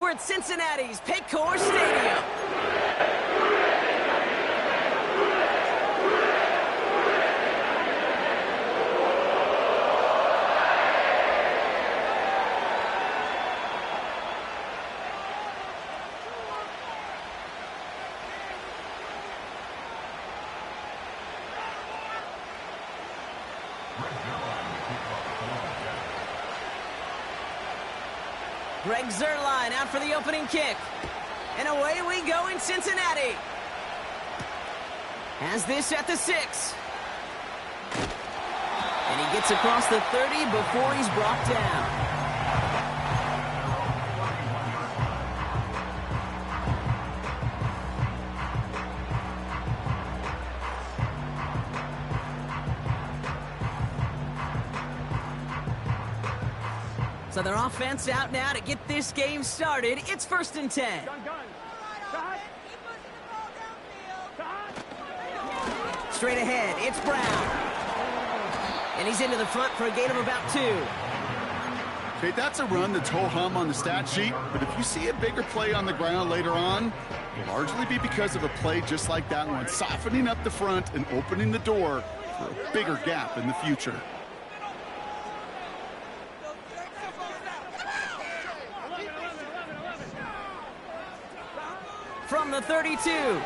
We're at Cincinnati's Paycor Stadium. Greg Zuerlein out for the opening kick. And away we go in Cincinnati. Has this at the 6. And he gets across the 30 before he's brought down. So their offense out now to get this game started. It's 1st and 10. Straight ahead, it's Brown. And he's into the front for a gain of about 2. Okay, that's a run that's ho-hum on the stat sheet, but if you see a bigger play on the ground later on, it'll largely be because of a play just like that one, softening up the front and opening the door for a bigger gap in the future. From the 32. And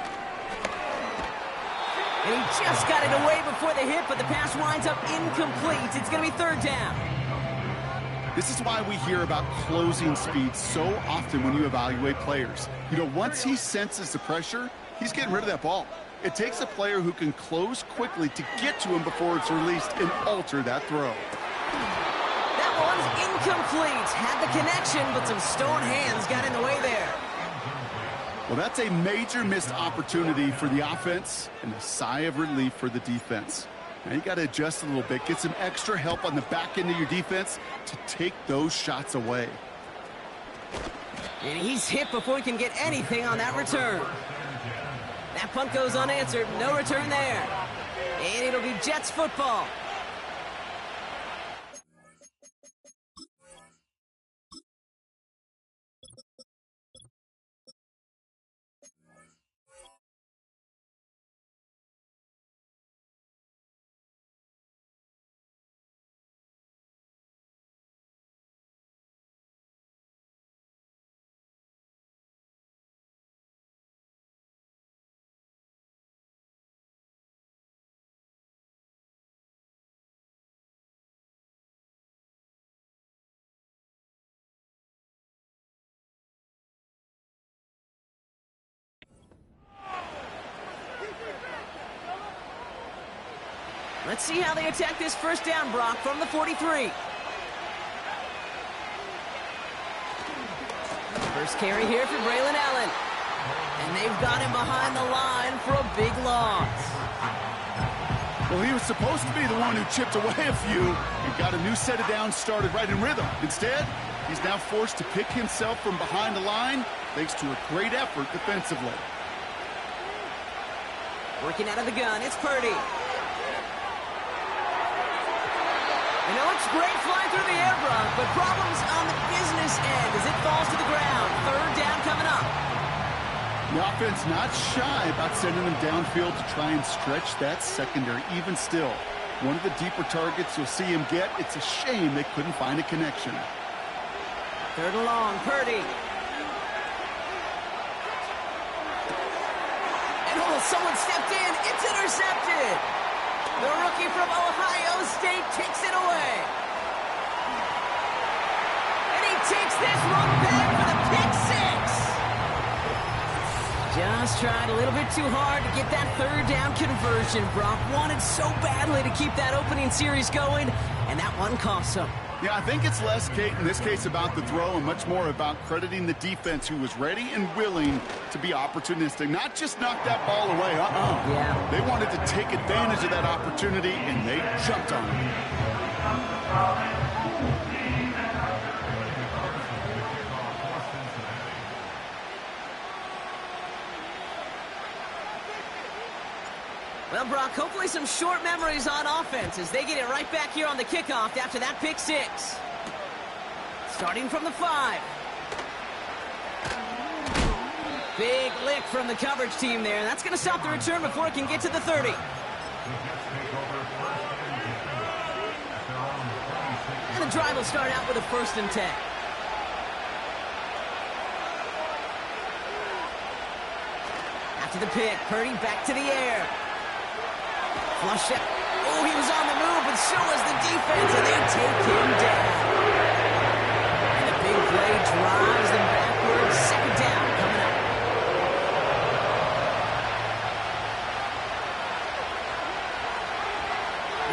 he just got it away before the hit, but the pass winds up incomplete. It's going to be 3rd down. This is why we hear about closing speed so often when you evaluate players. You know, once he senses the pressure, he's getting rid of that ball. It takes a player who can close quickly to get to him before it's released and alter that throw. That one's incomplete. Had the connection, but some stone hands got in the way there. Well, that's a major missed opportunity for the offense and a sigh of relief for the defense. Now you got to adjust a little bit, get some extra help on the back end of your defense to take those shots away. And he's hit before he can get anything on that return. That punt goes unanswered. No return there. And it'll be Jets football. Let's see how they attack this 1st down, Brock, from the 43. First carry here for Braylon Allen. And they've got him behind the line for a big loss. Well, he was supposed to be the one who chipped away a few and got a new set of downs started right in rhythm. Instead, he's now forced to pick himself from behind the line thanks to a great effort defensively. Working out of the gun, it's Purdy. You know, it's great flying through the air, Brock, but problems on the business end as it falls to the ground. 3rd down coming up. The offense not shy about sending them downfield to try and stretch that secondary. Even still, one of the deeper targets you'll see him get. It's a shame they couldn't find a connection. 3rd and long, Purdy. And oh, someone stepped in. It's intercepted. The rookie from Ohio State takes it away. And he takes this one back for the pick 6. Just tried a little bit too hard to get that 3rd down conversion. Brock wanted so badly to keep that opening series going, and that one cost him. Yeah, I think it's less, Kate, in this case about the throw and much more about crediting the defense who was ready and willing to be opportunistic. Not just knock that ball away. Yeah. They wanted to take advantage of that opportunity, and they jumped on it. Well, Brock, hopefully some short memories on offense as they get it right back here on the kickoff after that pick 6. Starting from the 5. Big lick from the coverage team there. That's going to stop the return before it can get to the 30. And the drive will start out with a 1st and 10. After the pick, Purdy back to the air. Flush it. Oh, he was on the move, but so was the defense, and they take him down. And the big play drives them backwards. 2nd down coming up.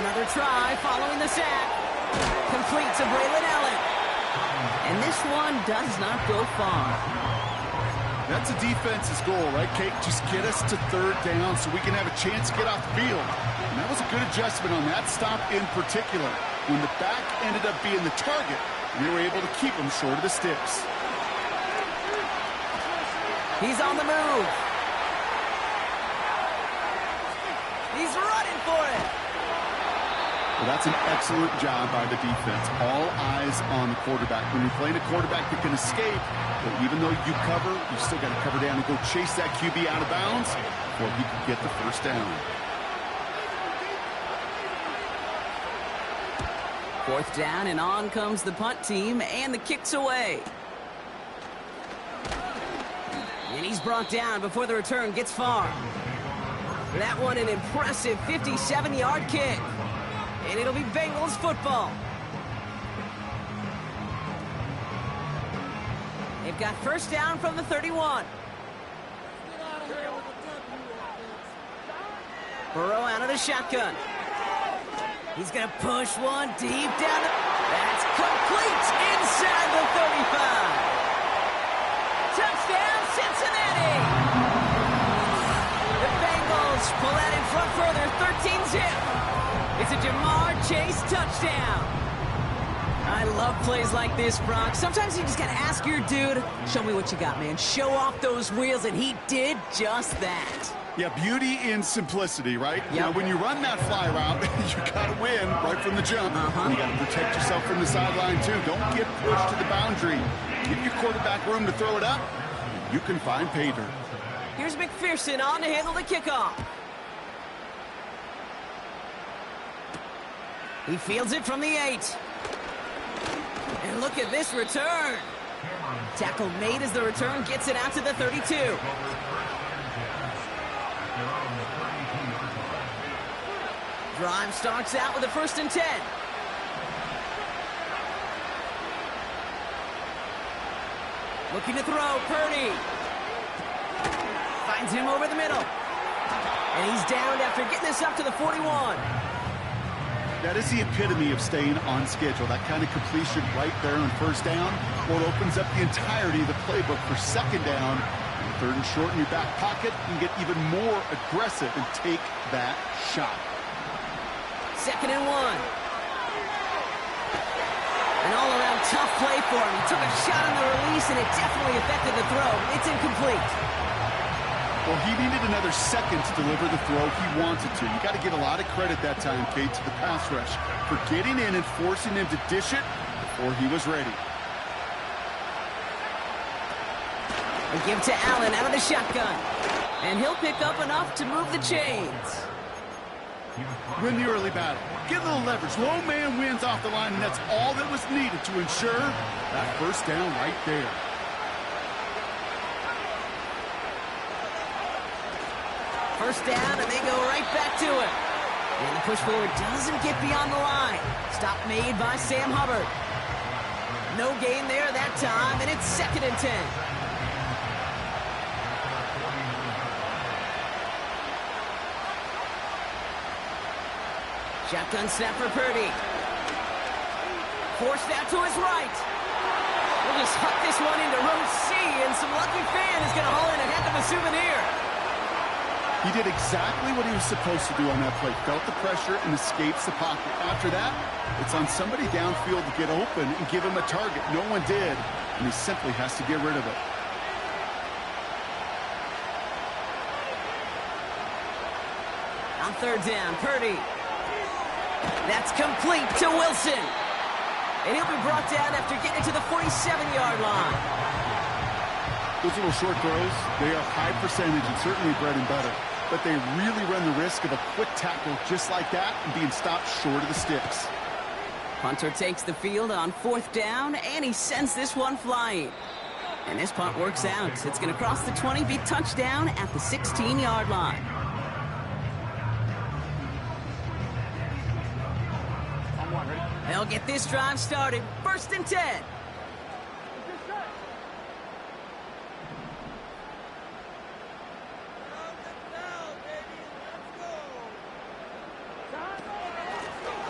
Another try following the sack. Complete to Braylon Allen. And this one does not go far. That's a defense's goal, right, Kate? Just get us to 3rd down so we can have a chance to get off the field. And that was a good adjustment on that stop in particular. When the back ended up being the target, we were able to keep him short of the sticks. He's on the move. He's running for it. Well, that's an excellent job by the defense. All eyes on the quarterback. When you're playing a quarterback that can escape, but even though you cover, you still got to cover down and go chase that QB out of bounds before he can get the 1st down. 4th down, and on comes the punt team, and the kick's away. And he's brought down before the return gets far. That one an impressive 57-yard kick. And it'll be Bengals football. They've got 1st down from the 31. Burrow out of the shotgun. He's going to push one deep down. That's complete inside the 35. Touchdown, Cincinnati. The Bengals pull that in front further, 13-zip. It's a Jamar Chase touchdown. I love plays like this, Brock. Sometimes you just got to ask your dude, show me what you got, man. Show off those wheels, and he did just that. Yeah, beauty in simplicity, right? Yep. You know, when you run that fly route, you got to win right from the jump. You got to protect yourself from the sideline, too. Don't get pushed to the boundary. Give your quarterback room to throw it up. You can find pay dirt. Here's McPherson on to handle the kickoff. He fields it from the 8. And look at this return. Tackle made as the return gets it out to the 32. Drive starts out with a 1st and 10. Looking to throw, Purdy. Finds him over the middle. And he's downed after getting this up to the 41. That is the epitome of staying on schedule. That kind of completion right there on 1st down, or it opens up the entirety of the playbook for 2nd down. 3rd and short in your back pocket, you can get even more aggressive and take that shot. 2nd and 1. An all-around tough play for him. He took a shot on the release, and it definitely affected the throw. It's incomplete. Well, he needed another second to deliver the throw he wanted to. You got to give a lot of credit that time, Kate, to the pass rush for getting in and forcing him to dish it before he was ready. A give to Allen out of the shotgun. And he'll pick up enough to move the chains. Win the early battle. Get a little leverage. Low man wins off the line, and that's all that was needed to ensure that 1st down right there. First down, and they go right back to it. And the push forward doesn't get beyond the line. Stop made by Sam Hubbard. No gain there that time, and it's 2nd and 10. Shotgun snap for Purdy. Forced out to his right. We'll just huck this one into row C, and some lucky fan is going to haul in a heck of a souvenir. He did exactly what he was supposed to do on that play. Felt the pressure and escapes the pocket. After that, it's on somebody downfield to get open and give him a target. No one did, and he simply has to get rid of it. On 3rd down, Purdy. That's complete to Wilson. And he'll be brought down after getting to the 47-yard line. Those little short throws, they are high percentage and certainly bread and butter. But they really run the risk of a quick tackle just like that and being stopped short of the sticks. Punter takes the field on 4th down, and he sends this one flying. And this punt works out. It's going to cross the 20, be touchdown at the 16-yard line. They'll get this drive started. 1st and 10.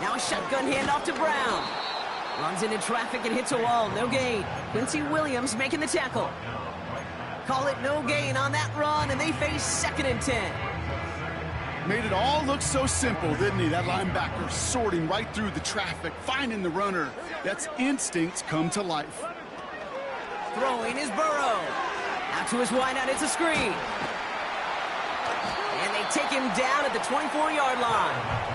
Now a shotgun handoff to Brown. Runs into traffic and hits a wall. No gain. Quincy Williams making the tackle. Call it no gain on that run, and they face 2nd and 10. Made it all look so simple, didn't he? That linebacker sorting right through the traffic, finding the runner. That's instincts come to life. Throwing is Burrow. Out to his wideout, it's a screen. And they take him down at the 24-yard line.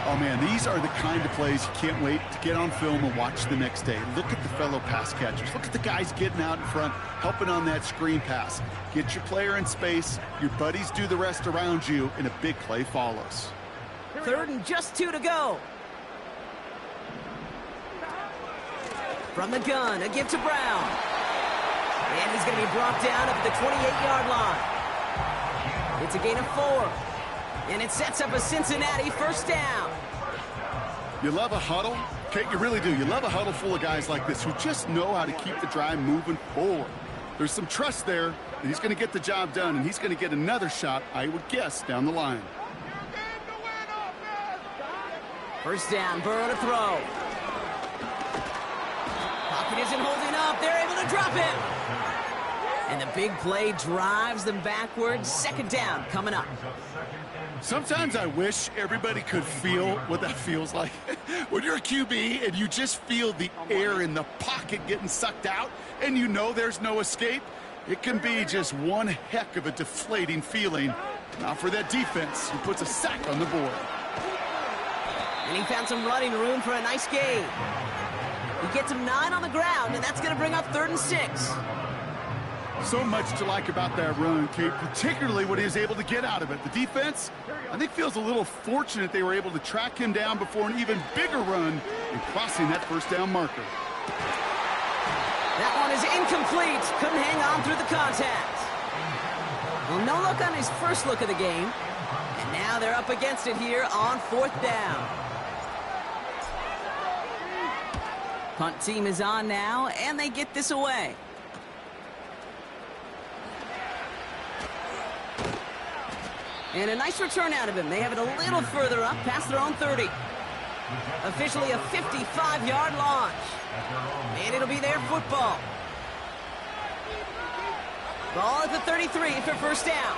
Oh, man, these are the kind of plays you can't wait to get on film and watch the next day. Look at the fellow pass catchers. Look at the guys getting out in front, helping on that screen pass. Get your player in space, your buddies do the rest around you, and a big play follows. 3rd and just 2 to go. From the gun, a give to Brown. And he's going to be brought down up at the 28-yard line. It's a gain of 4. And it sets up a Cincinnati 1st down. You love a huddle? Okay, you really do. You love a huddle full of guys like this who just know how to keep the drive moving forward. There's some trust there that he's going to get the job done, and he's going to get another shot, I would guess, down the line. 1st down, Burrow to throw. Pocket isn't holding up. They're able to drop him. And the big play drives them backwards. 2nd down coming up. Sometimes I wish everybody could feel what that feels like. When you're a QB and you just feel the air in the pocket getting sucked out and you know there's no escape, it can be just one heck of a deflating feeling. Now for that defense, who puts a sack on the board. And he found some running room for a nice gain. He gets him 9 on the ground, and that's going to bring up 3rd and 6. So much to like about that run, Kate, particularly what he was able to get out of it. The defense, I think, feels a little fortunate they were able to track him down before an even bigger run and crossing that 1st down marker. That one is incomplete. Couldn't hang on through the contact. Well, no look on his first look of the game. And now they're up against it here on 4th down. Punt team is on now, and they get this away. And a nice return out of him. They have it a little further up, past their own 30. Officially a 55-yard launch. And it'll be their football. Ball at the 33 for 1st down.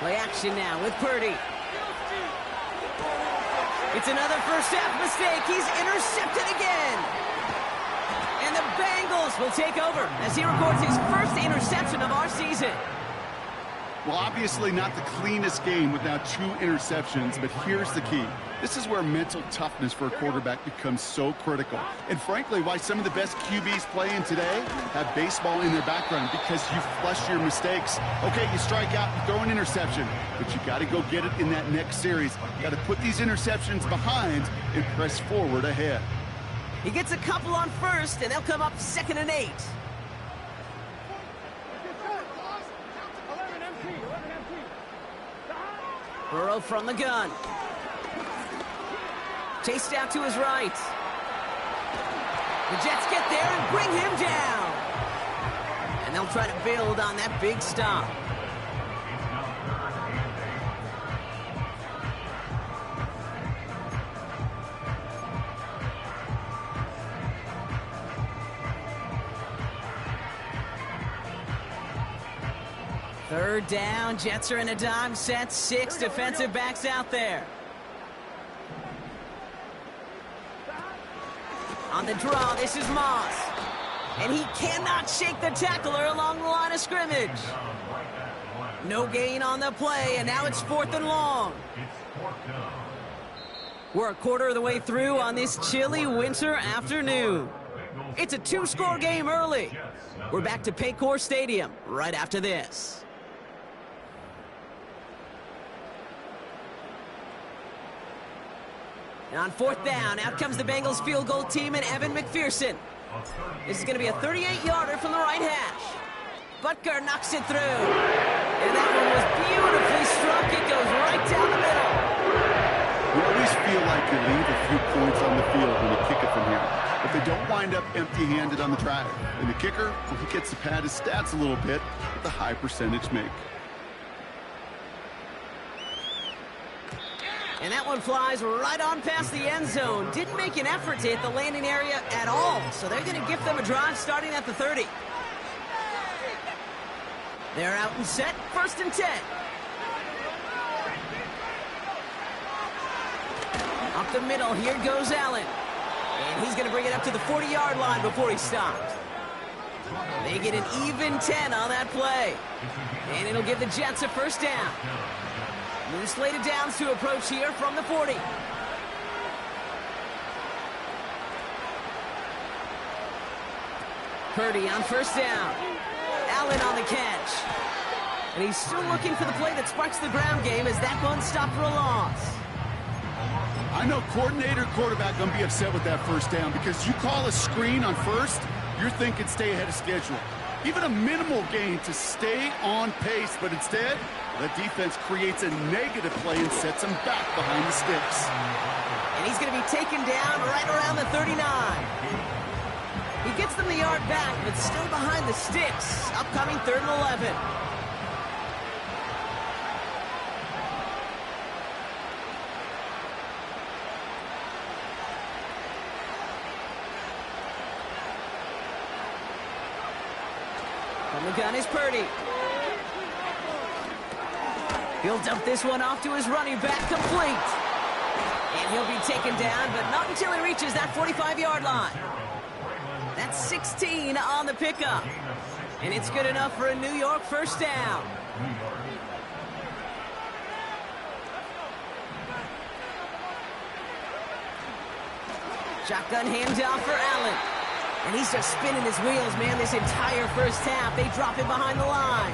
Play action now with Purdy. It's another 1st half mistake. He's intercepted again. And the Bengals will take over as he records his 1st interception of our season. Well, obviously not the cleanest game with now 2 interceptions, but here's the key. This is where mental toughness for a quarterback becomes so critical. And frankly, why some of the best QBs playing today have baseball in their background, because you flush your mistakes. Okay, you strike out, you throw an interception, but you got to go get it in that next series. You got to put these interceptions behind and press forward ahead. He gets a couple on 1st, and they'll come up 2nd and 8. Burrow from the gun. Chased out to his right. The Jets get there and bring him down. And they'll try to build on that big stop. Third down, Jets are in a dime set, 6 defensive backs out there. On the draw, this is Moss. And he cannot shake the tackler along the line of scrimmage. No gain on the play, and now it's 4th and long. We're a quarter of the way through on this chilly winter afternoon. It's a two-score game early. We're back to Paycor Stadium right after this. And on fourth down, out comes the Bengals field goal team and Evan McPherson. This is going to be a 38-yarder from the right hash. Butker knocks it through. And that one was beautifully struck. It goes right down the middle. You always feel like you leave a few points on the field when you kick it from here. But they don't wind up empty-handed on the track. And the kicker, well, he gets to pad his stats a little bit with the high percentage make. And that one flies right on past the end zone. Didn't make an effort to hit the landing area at all. So they're going to give them a drive starting at the 30. They're out and set, 1st and 10. Up the middle, here goes Allen. And he's going to bring it up to the 40-yard line before he stops. They get an even 10 on that play. And it'll give the Jets a 1st down. New slated downs to approach here from the 40. Purdy on 1st down. Allen on the catch. And he's still looking for the play that sparks the ground game as that one stopped for a loss. I know coordinator, quarterback going to be upset with that 1st down because you call a screen on 1st, you're thinking stay ahead of schedule. Even a minimal gain to stay on pace, but instead, the defense creates a negative play and sets him back behind the sticks. And he's going to be taken down right around the 39. He gets them the yard back, but still behind the sticks. Upcoming 3rd and 11. From the gun is Purdy. He'll dump this one off to his running back, complete. And he'll be taken down, but not until he reaches that 45-yard line. That's 16 on the pickup. And it's good enough for a New York 1st down. Shotgun handoff for Allen. And he's just spinning his wheels, man, this entire 1st half. They drop him behind the line.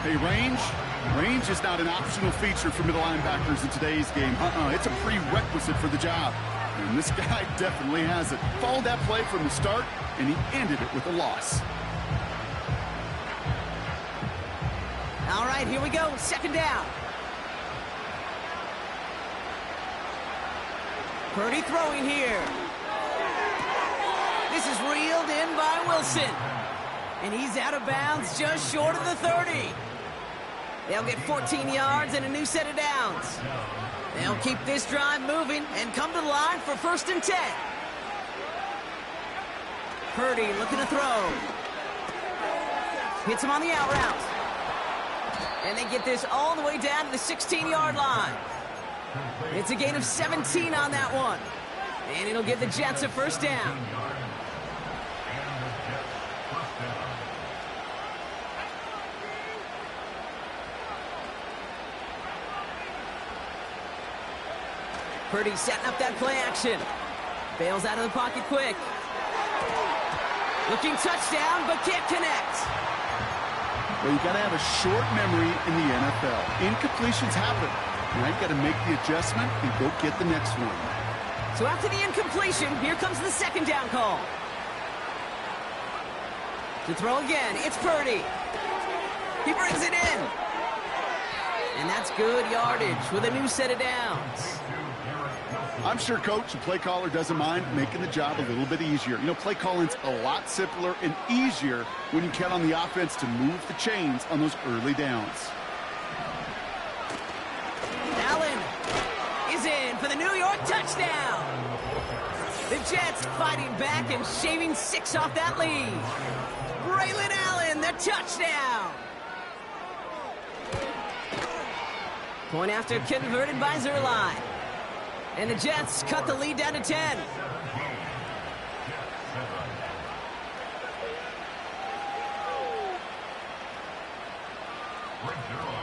Hey, range is not an optional feature for middle linebackers in today's game. It's a prerequisite for the job. And this guy definitely has it. Followed that play from the start, and he ended it with a loss. All right, here we go. 2nd down. Purdy throwing here. This is reeled in by Wilson. And he's out of bounds just short of the 30. They'll get 14 yards and a new set of downs. They'll keep this drive moving and come to the line for 1st and 10. Purdy looking to throw. Hits him on the out route. And they get this all the way down to the 16-yard line. It's a gain of 17 on that one. And it'll give the Jets a 1st down. Purdy setting up that play action. Bails out of the pocket quick. Looking touchdown, but can't connect. Well, you got to have a short memory in the NFL. Incompletions happen. Now you got to make the adjustment and go get the next one. So after the incompletion, here comes the 2nd down call. To throw again, it's Purdy. He brings it in. And that's good yardage with a new set of downs. I'm sure coach and play caller doesn't mind making the job a little bit easier. You know, play calling's a lot simpler and easier when you count on the offense to move the chains on those early downs. Allen is in for the New York touchdown. The Jets fighting back and shaving 6 off that lead. Braylon Allen, the touchdown. Point after converted by Zerline. And the Jets cut the lead down to 10.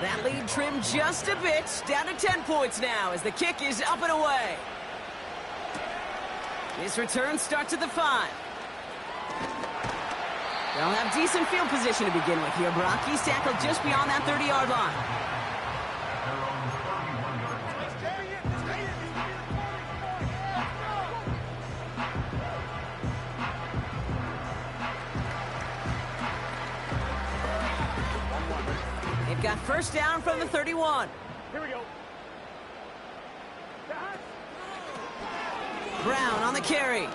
That lead trimmed just a bit, down to 10 points now as the kick is up and away. His return starts at the 5. They'll have decent field position to begin with here, Brock. He's tackled just beyond that 30-yard line. They've got first down from the 31. Here we go. Brown on the carry.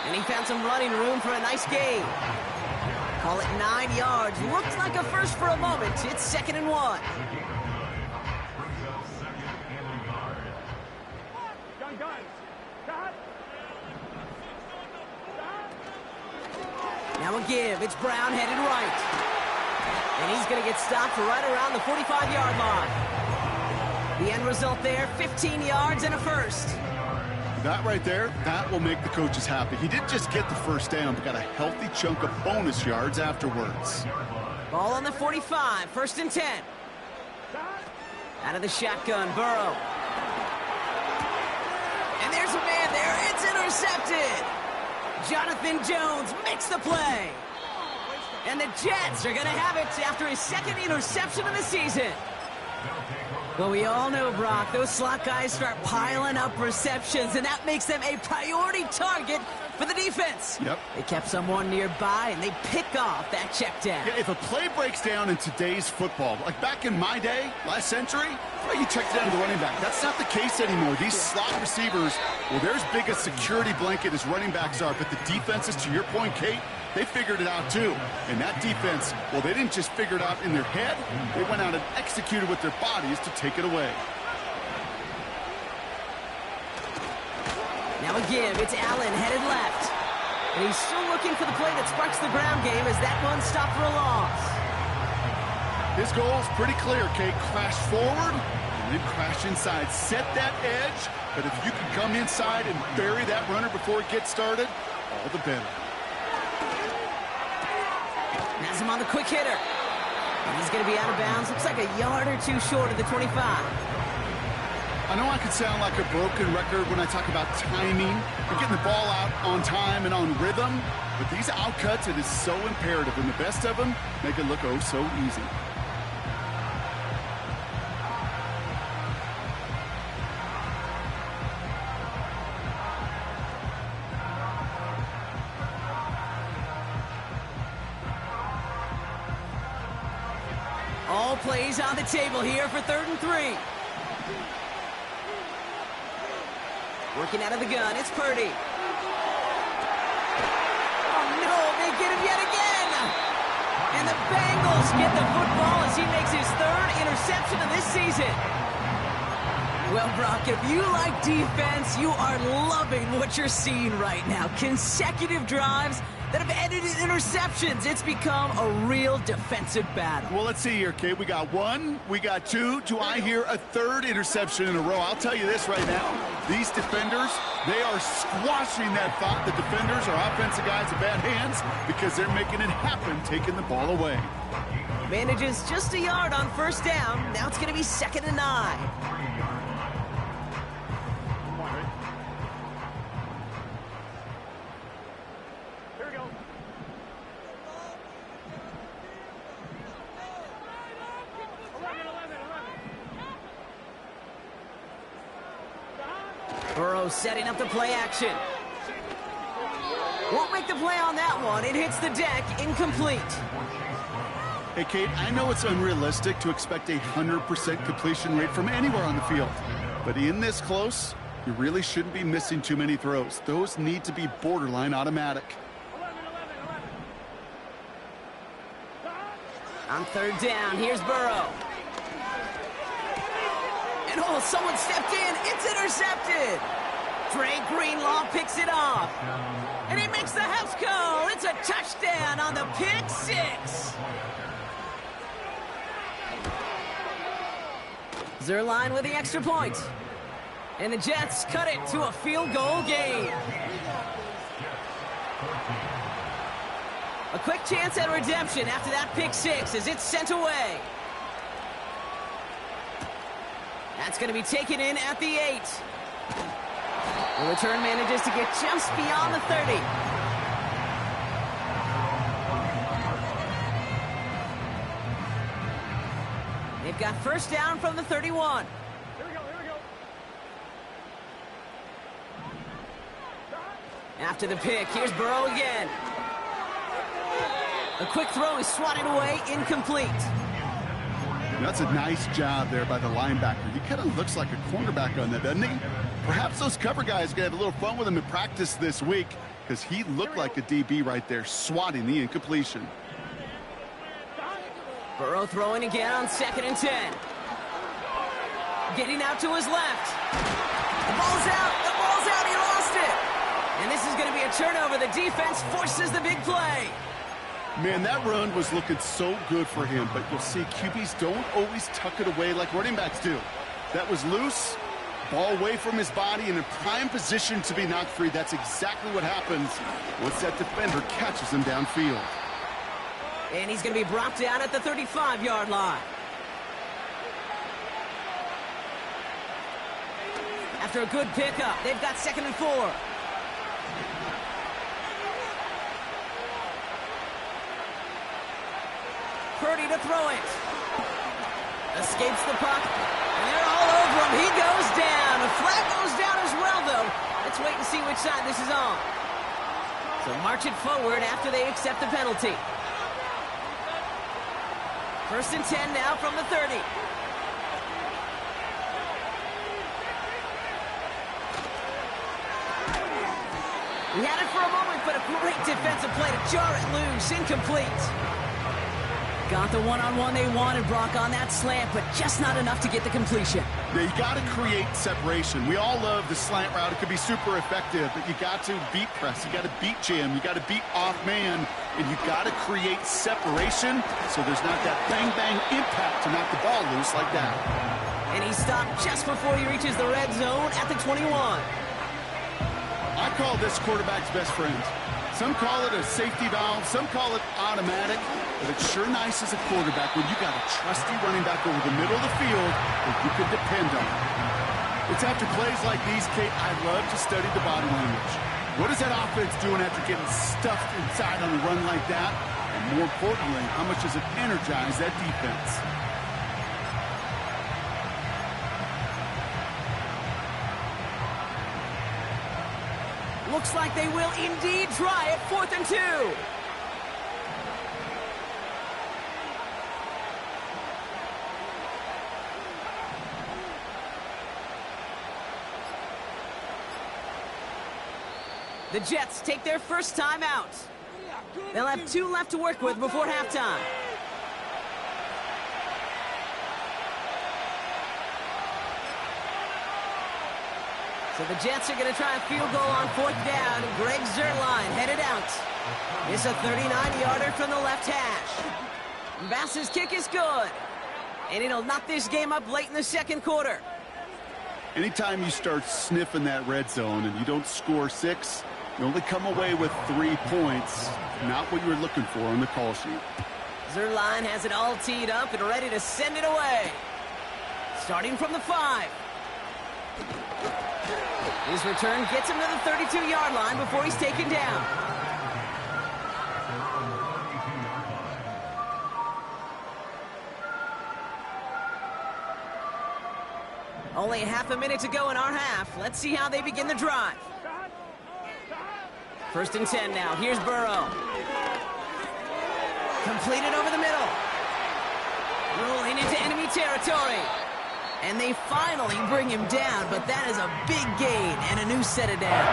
And he found some running room for a nice gain. Call it 9 yards. Looked like a first for a moment. It's 2nd and 1. Now a give. It's Brown headed right. And he's going to get stopped right around the 45-yard line. The end result there, 15 yards and a first. That right there, that will make the coaches happy. He didn't just get the first down, but got a healthy chunk of bonus yards afterwards. Ball on the 45, 1st and 10. Out of the shotgun, Burrow. And there's a man there. It's intercepted. Jonathan Jones makes the play. And the Jets are going to have it after his 2nd interception of the season. Well, we all know, Brock, those slot guys start piling up receptions, and that makes them a priority target for the defense. Yep. They kept someone nearby, and they pick off that check down. Yeah, if a play breaks down in today's football, like back in my day, last century, well, you checked down to the running back. That's not the case anymore. These slot receivers, well, they're as big a security blanket as running backs are, but the defenses, to your point, Kate, they figured it out too. And that defense, well, they didn't just figure it out in their head. They went out and executed with their bodies to take it away. Now a give. It's Allen headed left. And he's still looking for the play that sparks the ground game as that one stopped for a loss. His goal is pretty clear, Kate. Crash forward and then crash inside. Set that edge, but if you can come inside and bury that runner before it gets started, all the better. Has him on the quick hitter. And he's going to be out of bounds. Looks like a yard or two short of the 25. I know I could sound like a broken record when I talk about timing and getting the ball out on time and on rhythm, but these outcuts, it is so imperative, and the best of them make it look oh so easy. All plays on the table here for 3rd and 3. Working out of the gun, it's Purdy. Oh no, they get him yet again! And the Bengals get the football as he makes his 3rd interception of this season. Well, Brock, if you like defense, you are loving what you're seeing right now. Consecutive drives that have ended in interceptions. It's become a real defensive battle. Well, let's see here, Kate. We got 1, we got 2. Do I hear a 3rd interception in a row? I'll tell you this right now. These defenders, they are squashing that thought. The defenders are offensive guys in bad hands because they're making it happen, taking the ball away. Manages just a yard on 1st down. Now it's going to be 2nd and 9. Burrow setting up the play action. Won't make the play on that one. It hits the deck, incomplete. Hey, Kate, I know it's unrealistic to expect a 100% completion rate from anywhere on the field. But in this close, you really shouldn't be missing too many throws. Those need to be borderline automatic. On 3rd down, here's Burrow. And oh, someone stepped in. It's intercepted. Dre Greenlaw picks it off. And he makes the house call. It's a touchdown on the pick 6. Zerline with the extra point. And the Jets cut it to a field goal game. A quick chance at redemption after that pick 6 as it's sent away. That's going to be taken in at the 8. The return manages to get just beyond the 30. They've got first down from the 31. Here we go. After the pick, here's Burrow again. A quick throw is swatted away, incomplete. That's a nice job there by the linebacker. He kind of looks like a cornerback on that, doesn't he? Perhaps those cover guys are going to have a little fun with him in practice this week because he looked like a DB right there, swatting the incompletion. Burrow throwing again on 2nd and 10. Getting out to his left. The ball's out, he lost it. And this is going to be a turnover. The defense forces the big play. Man, that run was looking so good for him, but you'll see QBs don't always tuck it away like running backs do. That was loose, ball away from his body, and in prime position to be knocked free. That's exactly what happens once that defender catches him downfield. And he's going to be brought down at the 35-yard line. After a good pickup, they've got 2nd and 4. Purdy to throw it. Escapes the puck. And they're all over him. He goes down. A flag goes down as well, though. Let's wait and see which side this is on. So march it forward after they accept the penalty. 1st and 10 now from the 30. We had it for a moment, but a great defensive play to jar it loose. Incomplete. Got the one-on-one they wanted, Brock, on that slant, but just not enough to get the completion. Yeah, you got to create separation. We all love the slant route. It could be super effective, but you got to beat press. You got to beat jam. You got to beat off man, and you got to create separation so there's not that bang-bang impact to knock the ball loose like that. And he stopped just before he reaches the red zone at the 21. I call this quarterback's best friend. Some call it a safety valve, some call it automatic, but it's sure nice as a quarterback when you got a trusty running back over the middle of the field that you can depend on. It's after plays like these, Kate, I love to study the body language. What is that offense doing after getting stuffed inside on a run like that? And more importantly, how much does it energize that defense? Looks like they will indeed try it. 4th and 2. The Jets take their first time out. They'll have 2 left to work with before halftime. So the Jets are going to try a field goal on 4th down. Greg Zuerlein headed out. It's a 39-yarder from the left hash. Bass's kick is good. And it'll knock this game up late in the 2nd quarter. Anytime you start sniffing that red zone and you don't score 6, you only come away with 3 points. Not what you were looking for on the call sheet. Zuerlein has it all teed up and ready to send it away. Starting from the 5. His return gets him to the 32-yard line before he's taken down. Only half a minute to go in our half. Let's see how they begin the drive. 1st and 10 now. Here's Burrow. Completed over the middle. Rolling into enemy territory. And they finally bring him down, but that is a big gain and a new set of downs.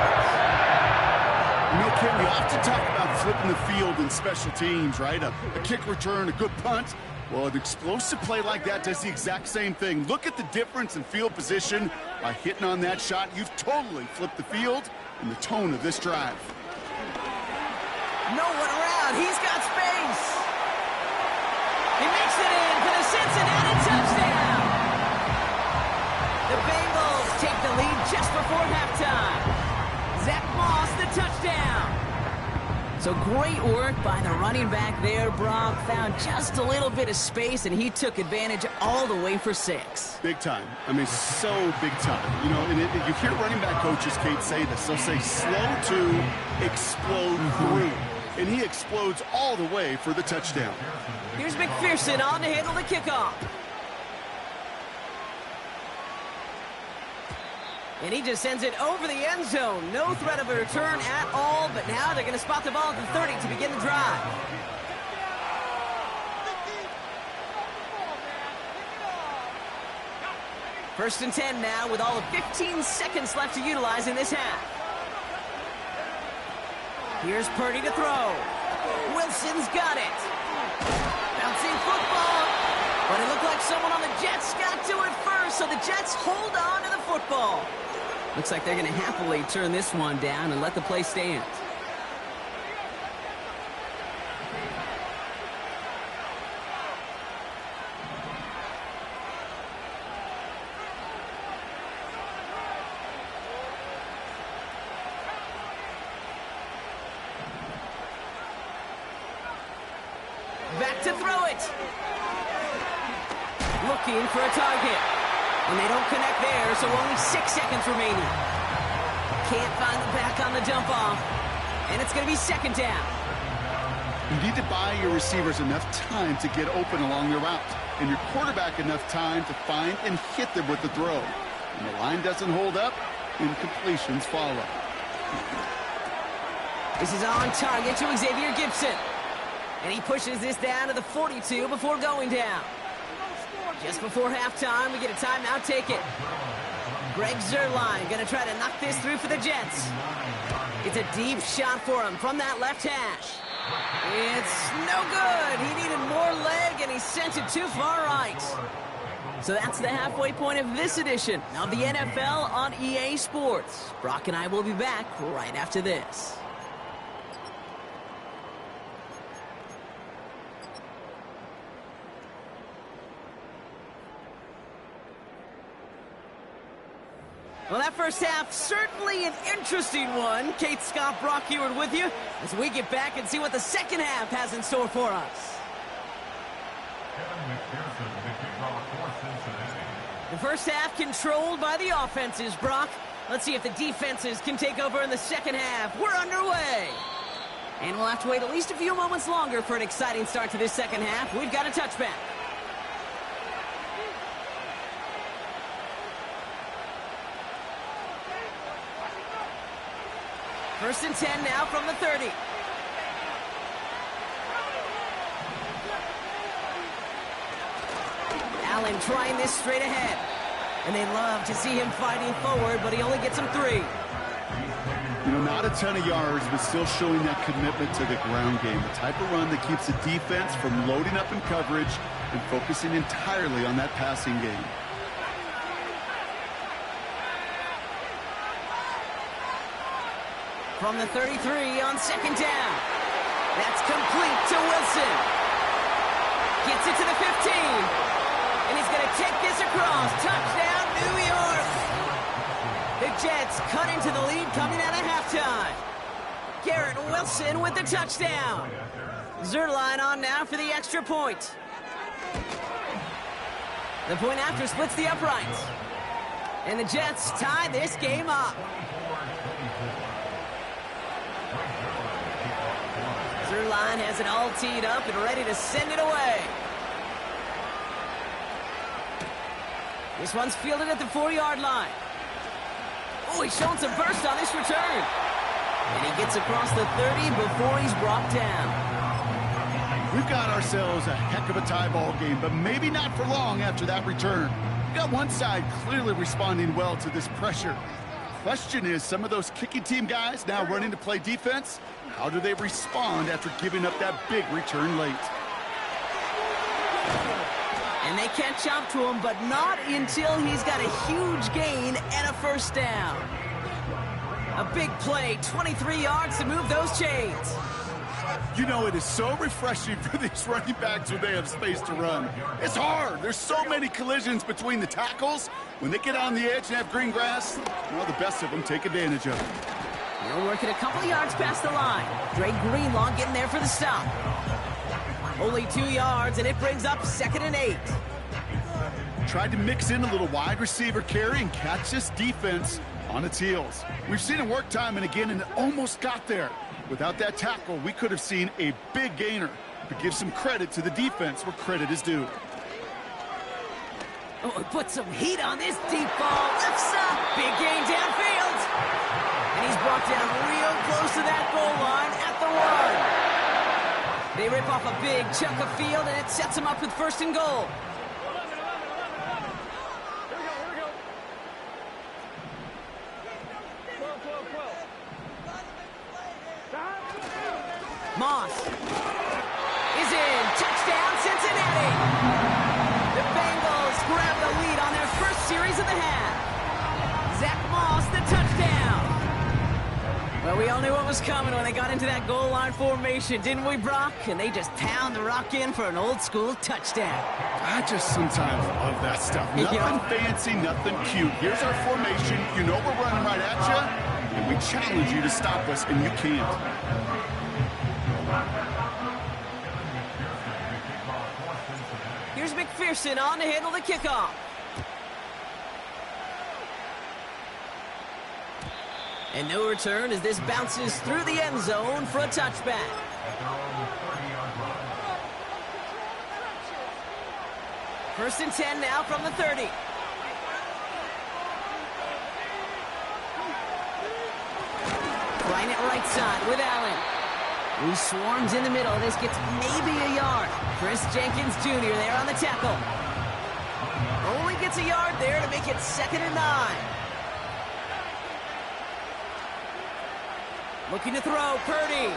You know, Ken, we often talk about flipping the field in special teams, right? A kick return, a good punt. Well, an explosive play like that does the exact same thing. Look at the difference in field position. By hitting on that shot, you've totally flipped the field and the tone of this drive. No one around. He's got space. He makes it in for the Cincinnati touchdown. The Bengals take the lead just before halftime. Zach Moss, the touchdown. So great work by the running back there, Brock. Found just a little bit of space, and he took advantage all the way for 6. Big time. I mean, so big time. You know, and you hear running back coaches, Kate, say this. They'll say slow to explode through. And he explodes all the way for the touchdown. Here's McPherson on to handle the kickoff. And he just sends it over the end zone. No threat of a return at all, but now they're going to spot the ball at the 30 to begin the drive. First and 10 now with all of 15 seconds left to utilize in this half. Here's Purdy to throw. Wilson's got it. Bouncing football. But it looked like someone on the Jets got to it first, so the Jets hold on to the football. Looks like they're going to happily turn this one down and let the play stand. Back to throw it. Looking for a target. And they don't connect there, so only 6 seconds remaining. Can't find the back on the dump off. And it's going to be second down. You need to buy your receivers enough time to get open along their route. And your quarterback enough time to find and hit them with the throw. When the line doesn't hold up, incompletions follow. This is on target to Xavier Gibson. And he pushes this down to the 42 before going down. Just before halftime, we get a timeout taken. Greg Zuerlein going to try to knock this through for the Jets. It's a deep shot for him from that left hash. It's no good. He needed more leg, and he sent it too far right. So that's the halfway point of this edition of the NFL on EA Sports. Brock and I will be back right after this. Well, that first half, certainly an interesting one. Kate, Scott, Brock Heward with you as we get back and see what the second half has in store for us. The first half controlled by the offenses, Brock. Let's see if the defenses can take over in the second half. We're underway. And we'll have to wait at least a few moments longer for an exciting start to this second half. We've got a touchback. First and 10 now from the 30. Allen trying this straight ahead. And they love to see him fighting forward, but he only gets him 3. You know, not a ton of yards, but still showing that commitment to the ground game. The type of run that keeps the defense from loading up in coverage and focusing entirely on that passing game. From the 33 on second down. That's complete to Wilson. Gets it to the 15. And he's going to take this across. Touchdown, New York. The Jets cut into the lead coming out of halftime. Garrett Wilson with the touchdown. Zuerlein on now for the extra point. The point after splits the uprights. And the Jets tie this game up. Zuerlein has it all teed up and ready to send it away. This one's fielded at the 4-yard line. Oh, he's showing some burst on this return. And he gets across the 30 before he's brought down. We've got ourselves a heck of a tie ball game, but maybe not for long after that return. We've got one side clearly responding well to this pressure. Question is, some of those kicking team guys now running to play defense, how do they respond after giving up that big return late? And they catch up to him, but not until he's got a huge gain and a first down. A big play, 23 yards to move those chains. You know, it is so refreshing for these running backs when they have space to run. It's hard. There's so many collisions between the tackles. When they get on the edge and have green grass, well, the best of them take advantage of it. He'll work it a couple of yards past the line. Dre Greenlaw getting there for the stop. Only 2 yards, and it brings up 2nd and 8. Tried to mix in a little wide receiver carry and catch this defense on its heels. We've seen it work time and again, and it almost got there. Without that tackle, we could have seen a big gainer. But give some credit to the defense where credit is due. Oh, put some heat on this deep ball. Lifts up. Big gain downfield. And he's brought down real close to that goal line at the 1. They rip off a big chunk of field, and it sets him up with 1st and goal. Moss is in. Touchdown, Cincinnati. The Bengals grab the lead on their first series of the half. Zach Moss, the touchdown. Well, we all knew what was coming when they got into that goal line formation, didn't we, Brock? And they just pound the rock in for an old-school touchdown. I just sometimes love that stuff. Nothing fancy, nothing cute. Here's our formation. You know we're running right at you, and we challenge you to stop us, and you can't. Here's McPherson on to handle the kickoff. And no return as this bounces through the end zone for a touchback. First and 10 now from the 30. Flying it right side with Allen. He swarms in the middle. This gets maybe a yard. Chris Jenkins Jr. there on the tackle. Only gets a yard there to make it 2nd and 9. Looking to throw, Purdy.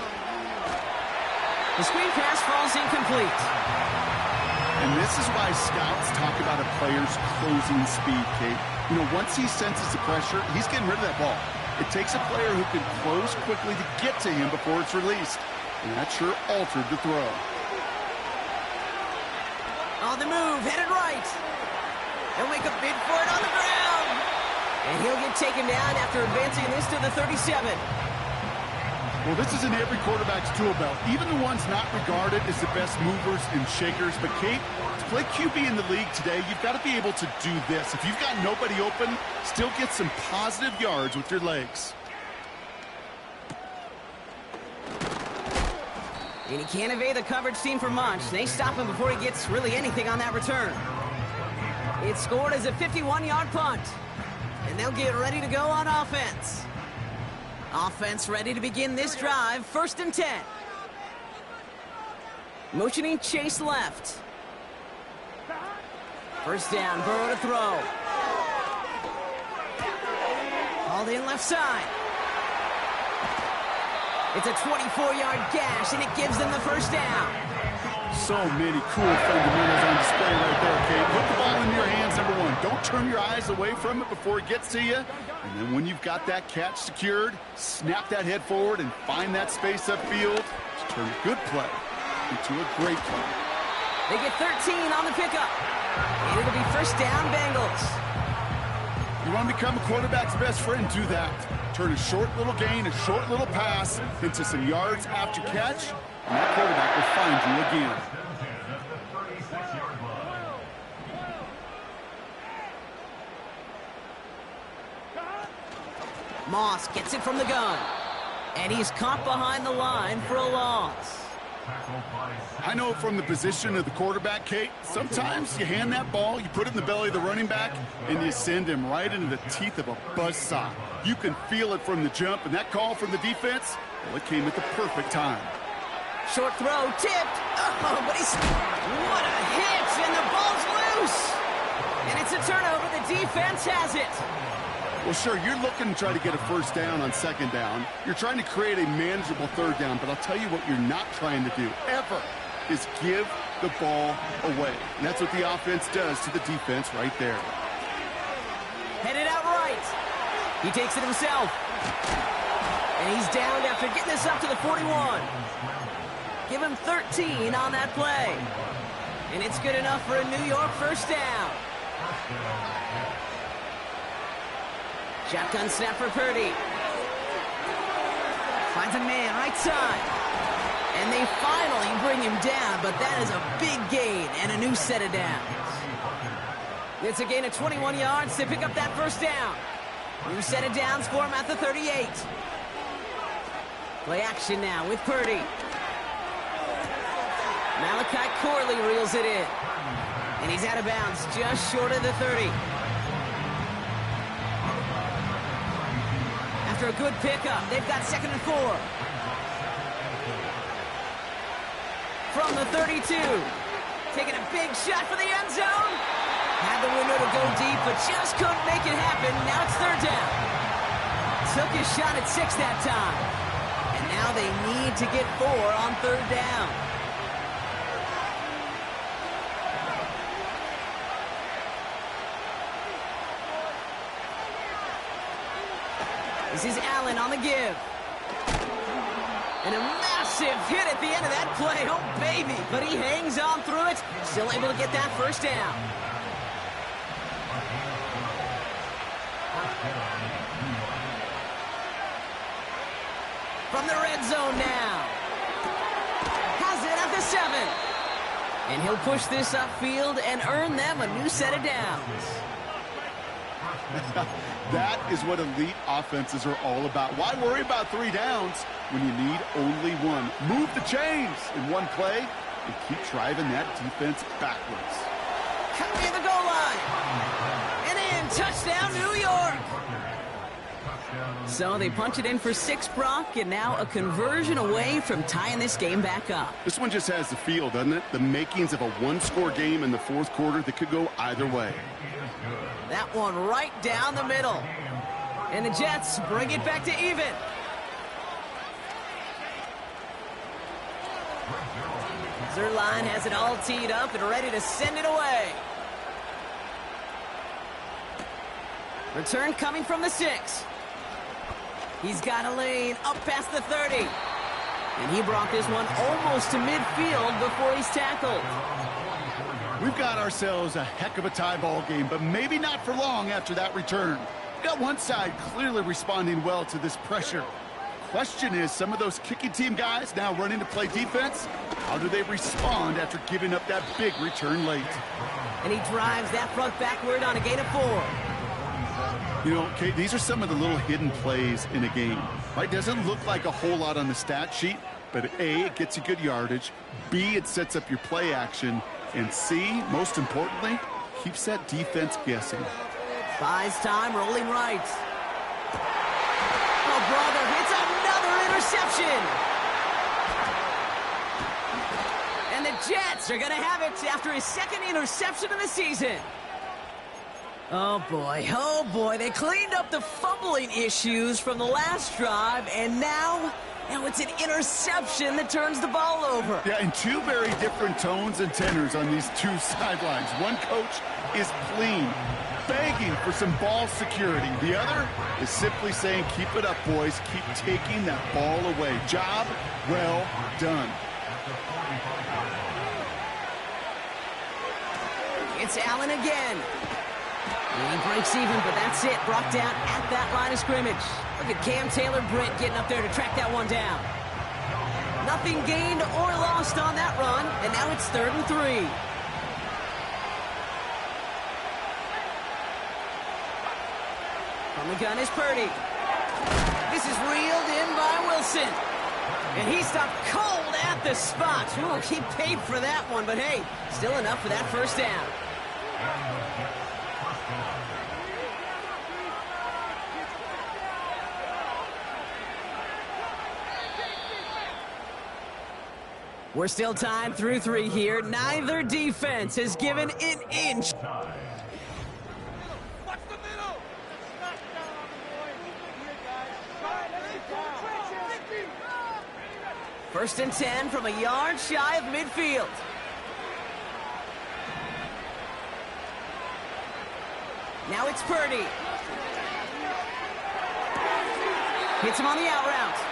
The screen pass falls incomplete. And this is why scouts talk about a player's closing speed, Kate. You know, once he senses the pressure, he's getting rid of that ball. It takes a player who can close quickly to get to him before it's released. And that sure altered the throw. On the move, headed right. He'll make a bid for it on the ground. And he'll get taken down after advancing this to the 37. Well, this is in every quarterback's tool belt, even the ones not regarded as the best movers and shakers. But, Kate, to play QB in the league today, you've got to be able to do this. If you've got nobody open, still get some positive yards with your legs. And he can't evade the coverage team for much. They stop him before he gets really anything on that return. It's scored as a 51-yard punt. And they'll get ready to go on offense. Offense ready to begin this drive. 1st and 10. Motioning Chase left. First down, Burrow to throw. Called in left side. It's a 24-yard gash, and it gives them the first down. So many cool fundamentals on display right there, Kate. Put the ball in your hands, number 1. Don't turn your eyes away from it before it gets to you. And then when you've got that catch secured, snap that head forward and find that space upfield to turn a good play into a great play. They get 13 on the pickup. And it'll be first down, Bengals. You want to become a quarterback's best friend, do that. Turn a short little gain, a short little pass into some yards after catch, and that quarterback will find you again. Moss gets it from the gun. And he's caught behind the line for a loss. I know from the position of the quarterback, Kate, sometimes you hand that ball, you put it in the belly of the running back, and you send him right into the teeth of a buzzsaw. You can feel it from the jump, and that call from the defense, well, it came at the perfect time. Short throw, tipped. Oh, but he's... What a hit, and the ball's loose. And it's a turnover. The defense has it. Well, sure, you're looking to try to get a first down on 2nd down. You're trying to create a manageable 3rd down, but I'll tell you what you're not trying to do, ever, is give the ball away. And that's what the offense does to the defense right there. Headed out right. He takes it himself. And he's downed after getting this up to the 41. Give him 13 on that play. And it's good enough for a New York first down. Shotgun snap for Purdy. Finds a man, right side. And they finally bring him down, but that is a big gain and a new set of downs. It's a gain of 21 yards to pick up that first down. New set of downs for him at the 38. Play action now with Purdy. Malachi Corley reels it in. And he's out of bounds just short of the 30. After a good pickup, they've got 2nd and 4. From the 32. Taking a big shot for the end zone. Had the window to go deep, but just couldn't make it happen. Now it's 3rd down. Took his shot at 6 that time. And now they need to get 4 on 3rd down. This is Allen on the give. And a massive hit at the end of that play. Oh, baby. But he hangs on through it. Still able to get that first down. From the red zone now. Has it at the 7. And he'll push this upfield and earn them a new set of downs. That is what elite offenses are all about. Why worry about 3 downs when you need only 1? Move the chains in one play and keep driving that defense backwards. Coming in the goal line. And in. Touchdown, New York. So they punch it in for 6, Brock, and now a conversion away from tying this game back up. This one just has the feel, doesn't it? The makings of a 1-score game in the 4th quarter that could go either way. That one right down the middle. And the Jets bring it back to even. Zerline has it all teed up and ready to send it away. Return coming from the 6. He's got a lane up past the 30. And he brought this one almost to midfield before he's tackled. We've got ourselves a heck of a tie ball game, but maybe not for long after that return. We've got one side clearly responding well to this pressure. Question is, some of those kicking team guys now running to play defense, how do they respond after giving up that big return late? And he drives that front backward on a gain of 4. You know, Kate, these are some of the little hidden plays in a game, right? Doesn't look like a whole lot on the stat sheet, but A, it gets you good yardage, B, it sets up your play action, and C, most importantly, keeps that defense guessing. Buys time, rolling right. Oh, brother, it's another interception. And the Jets are going to have it after his 2nd interception of the season. Oh, boy, they cleaned up the fumbling issues from the last drive, and now it's an interception that turns the ball over. Yeah, and 2 very different tones and tenors on these 2 sidelines. One coach is clean, begging for some ball security. The other is simply saying, keep it up, boys. Keep taking that ball away. Job well done. It's Allen again. And he breaks even, but that's it. Brought down at that line of scrimmage. Look at Cam Taylor-Britt getting up there to track that one down. Nothing gained or lost on that run, and now it's 3rd and 3. From the gun is Purdy. This is reeled in by Wilson. And he stopped cold at the spot. Ooh, he paid for that one, but hey, still enough for that first down. We're still tied through 3 here. Neither defense has given an inch. First and 10 from a yard shy of midfield. Now it's Purdy. Hits him on the out route.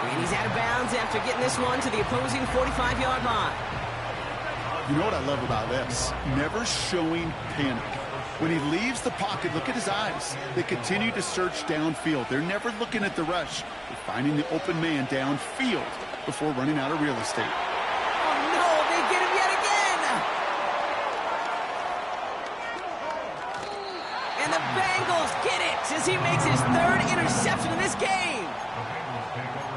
And he's out of bounds after getting this one to the opposing 45-yard line. You know what I love about this? Never showing panic. When he leaves the pocket, look at his eyes. They continue to search downfield. They're never looking at the rush. They're finding the open man downfield before running out of real estate. Oh, no, they get him yet again. And the Bengals get it as he makes his third interception in this game.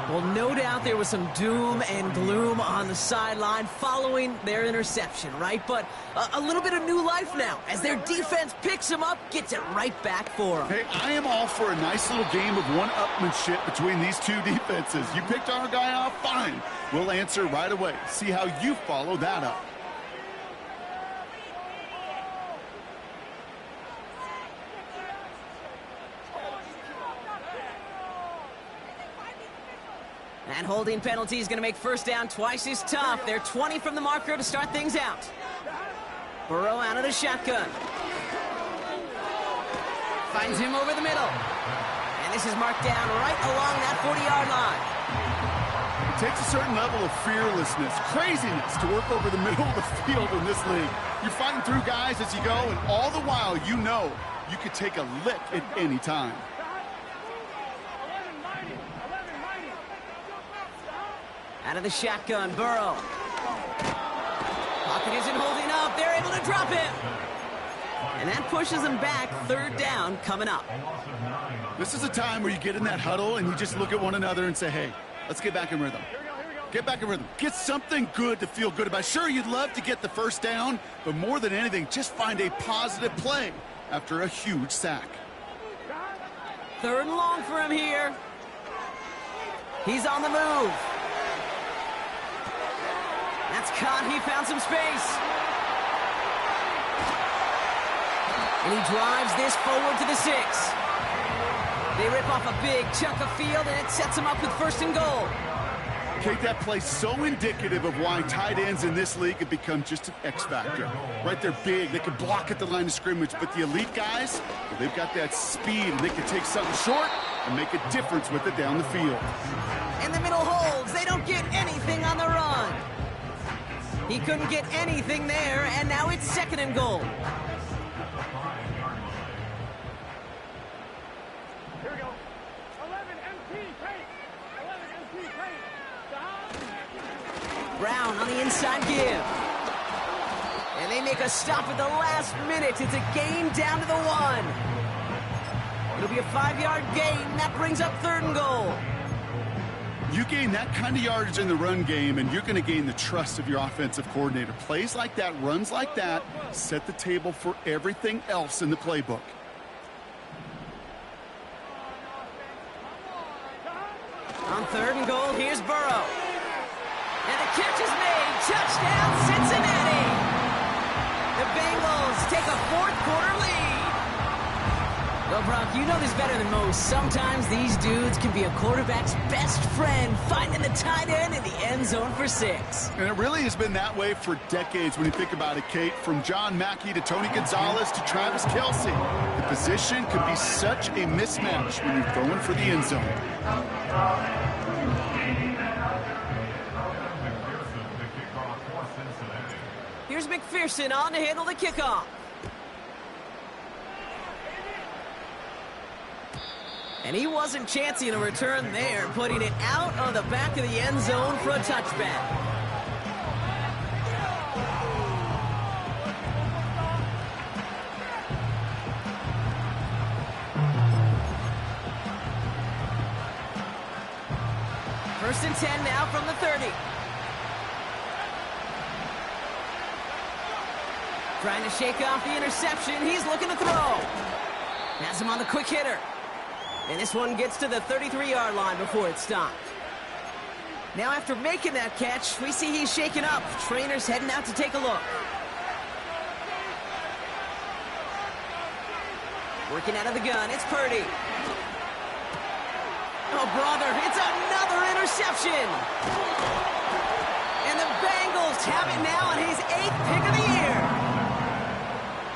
Well, no doubt there was some doom and gloom on the sideline following their interception, right? But a little bit of new life now as their defense picks him up, gets it right back for him. Hey, I am all for a nice little game of one-upmanship between these two defenses. You picked our guy off, fine. We'll answer right away. See how you follow that up. And holding penalty is going to make first down twice as tough. They're 20 from the marker to start things out. Burrow out of the shotgun. Finds him over the middle. And this is marked down right along that 40-yard line. It takes a certain level of fearlessness, craziness to work over the middle of the field in this league. You're fighting through guys as you go, and all the while you know you could take a lick at any time. Out of the shotgun, Burrow. Pocket isn't holding up. They're able to drop him. And that pushes them back. Third down coming up. This is a time where you get in that huddle and you just look at one another and say, hey, let's get back in rhythm. Get back in rhythm. Get something good to feel good about. Sure, you'd love to get the first down, but more than anything, just find a positive play after a huge sack. Third and long for him here. He's on the move. That's caught. He found some space. And he drives this forward to the 6. They rip off a big chunk of field, and it sets him up with first and goal. Kate, that play so indicative of why tight ends in this league have become just an X factor. Right, they're big. They can block at the line of scrimmage, but the elite guys, well, they've got that speed, and they can take something short and make a difference with it down the field. In the middle holds. They don't get anything on the run. He couldn't get anything there, and now it's second and goal. Here we go. 11 MT paint. 11 MT paint. Brown on the inside give. And they make a stop at the last minute. It's a gain down to the 1. It'll be a 5-yard gain. That brings up third and goal. You gain that kind of yardage in the run game, and you're going to gain the trust of your offensive coordinator. Plays like that, runs like that, set the table for everything else in the playbook. On third and goal, here's Burrow. And the catch is made. Touchdown, Cincinnati. The Bengals take a fourth-quarter lead. Well, Brock, you know this better than most. Sometimes these dudes can be a quarterback's best friend, finding the tight end in the end zone for 6. And it really has been that way for decades when you think about it, Kate. From John Mackey to Tony Gonzalez to Travis Kelce. The position could be such a mismatch when you're throwing for the end zone. Here's McPherson on to handle the kickoff. And he wasn't chancing a return there, putting it out of the back of the end zone for a touchback. First and 10 now from the 30. Trying to shake off the interception. He's looking to throw. Has him on the quick hitter. And this one gets to the 33-yard line before it's stopped. Now after making that catch, we see he's shaken up. Trainer's heading out to take a look. Working out of the gun, it's Purdy. Oh, brother, it's another interception. And the Bengals have it now on his 8th pick of the year.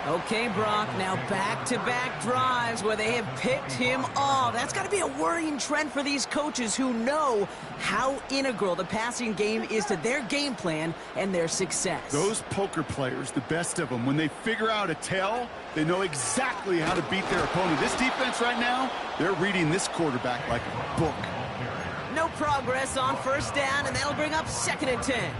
Okay, Brock, now back-to-back drives where they have picked him off. That's got to be a worrying trend for these coaches who know how integral the passing game is to their game plan and their success. Those poker players, the best of them, when they figure out a tell, they know exactly how to beat their opponent. This defense right now, they're reading this quarterback like a book. No progress on first down, and that'll bring up 2nd and 10.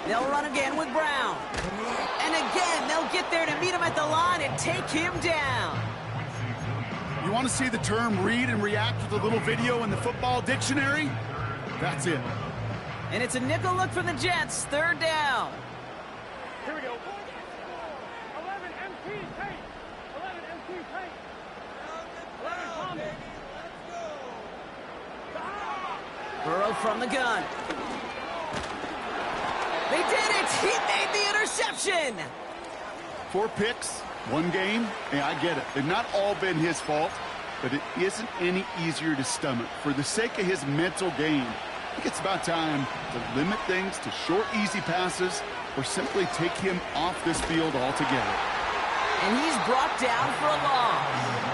They'll run again with Brown. And again, they'll get there to meet him at the line and take him down. You want to see the term read and react with a little video in the football dictionary? That's it. And it's a nickel look for the Jets, 3rd down. Here we go. 11 MT tape. 11 MT tape. 11 Thomas. Burrow from the gun. They did it! He made the interception! 4 picks, 1 game. Yeah, I get it. They've not all been his fault, but it isn't any easier to stomach. For the sake of his mental game, I think it's about time to limit things to short, easy passes or simply take him off this field altogether. And he's brought down for a loss.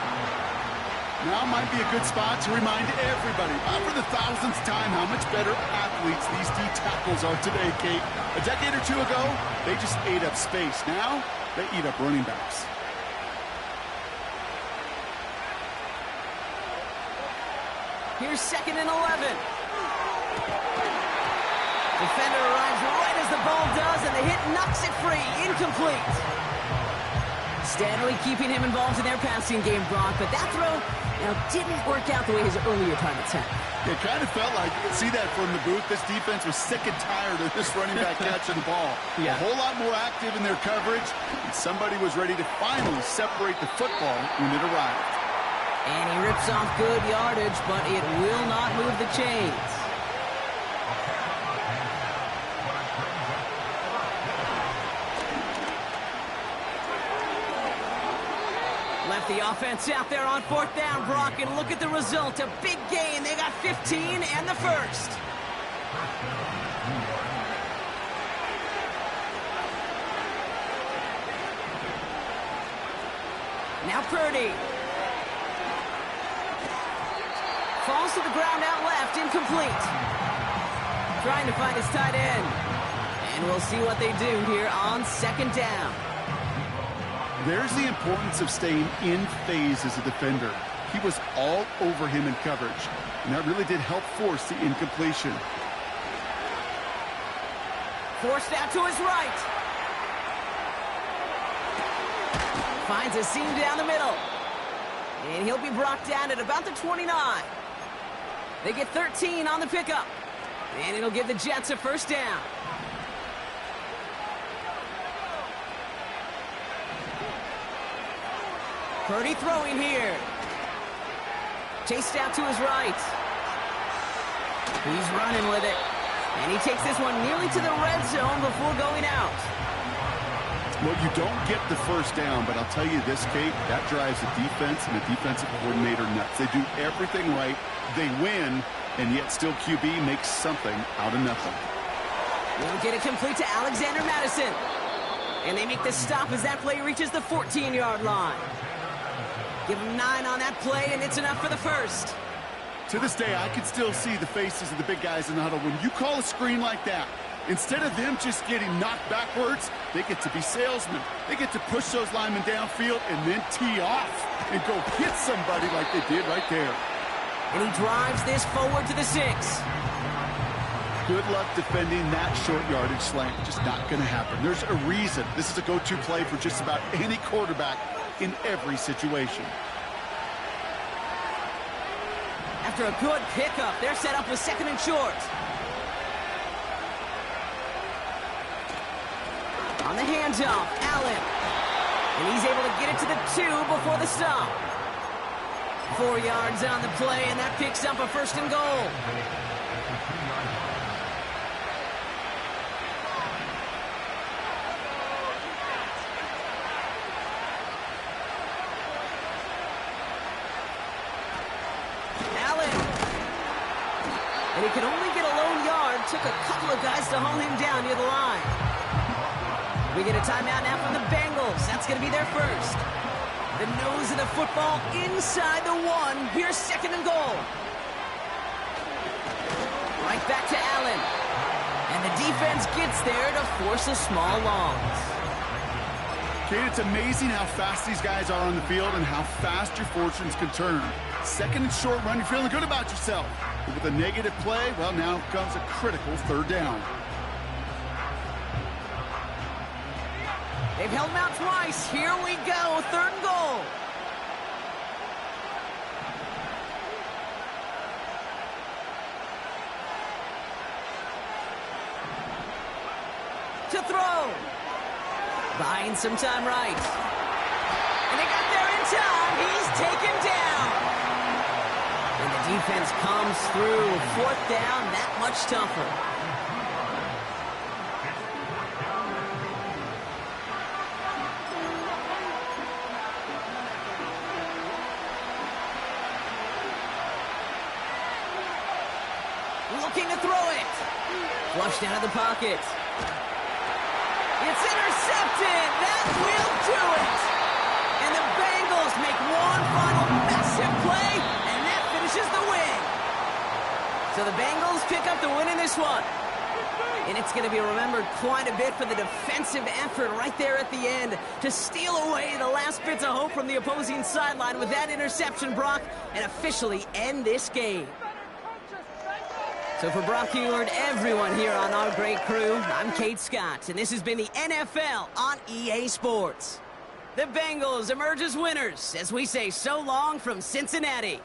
Now might be a good spot to remind everybody, for the 1000th time, how much better athletes these D tackles are today, Kate. A decade or 2 ago, they just ate up space. Now, they eat up running backs. Here's 2nd and 11. Defender arrives right as the ball does, and the hit knocks it free. Incomplete. Steadily keeping him involved in their passing game, Brock, but that throw didn't work out the way his earlier time attack. It kind of felt like, you see that from the booth, this defense was sick and tired of this running back catching the ball. Yeah. A whole lot more active in their coverage, and somebody was ready to finally separate the football when it arrived. And he rips off good yardage, but it will not move the chains. Left the offense out there on 4th down, Brock, and look at the result. A big gain. They got 15 and the first. Now Purdy. Falls to the ground out left, incomplete. Trying to find his tight end. And we'll see what they do here on 2nd down. There's the importance of staying in phase as a defender. He was all over him in coverage, and that really did help force the incompletion. Forced out to his right. Finds a seam down the middle. And he'll be brought down at about the 29. They get 13 on the pickup. And it'll give the Jets a 1st down. Purdy throwing here. Chased out to his right. He's running with it. And he takes this one nearly to the red zone before going out. Well, you don't get the 1st down, but I'll tell you this, Kate, that drives the defense and the defensive coordinator nuts. They do everything right. They win, and yet still QB makes something out of nothing. We'll get it complete to Alexander Madison. And they make the stop as that play reaches the 14-yard line. Give him 9 on that play, and it's enough for the first. To this day, I can still see the faces of the big guys in the huddle. When you call a screen like that, instead of them just getting knocked backwards, they get to be salesmen. They get to push those linemen downfield and then tee off and go hit somebody like they did right there. And he drives this forward to the 6. Good luck defending that short yardage slant. Just not going to happen. There's a reason. This is a go-to play for just about any quarterback in every situation. After a good pickup, they're set up with 2nd and short. On the handoff, Allen. And he's able to get it to the 2 before the stop. 4 yards on the play, and that picks up a 1st and goal. a couple of guys to hold him down near the line. We get a timeout now from the Bengals. That's going to be their first. The nose of the football inside the 1. Here's 2nd and goal. Right back to Allen. And the defense gets there to force a small loss. Kate, it's amazing how fast these guys are on the field and how fast your fortunes can turn. 2nd and short run, you're feeling good about yourself. But with a negative play, well, now comes a critical 3rd down. They've held him out twice. Here we go, 3rd and goal. To throw. Buying some time right. And they got there in time. He's taken down. And the defense comes through. 4th down, that much tougher. Looking to throw it. Flushed out of the pocket. It's intercepted. That will do it. And the Bengals make one final massive play, and that finishes the win. So the Bengals pick up the win in this one. And it's going to be remembered quite a bit for the defensive effort right there at the end to steal away the last bits of hope from the opposing sideline with that interception, Brock, and officially end this game. So for Brock Huard, everyone here on our great crew, I'm Kate Scott, and this has been the NFL on EA Sports. The Bengals emerge as winners as we say so long from Cincinnati.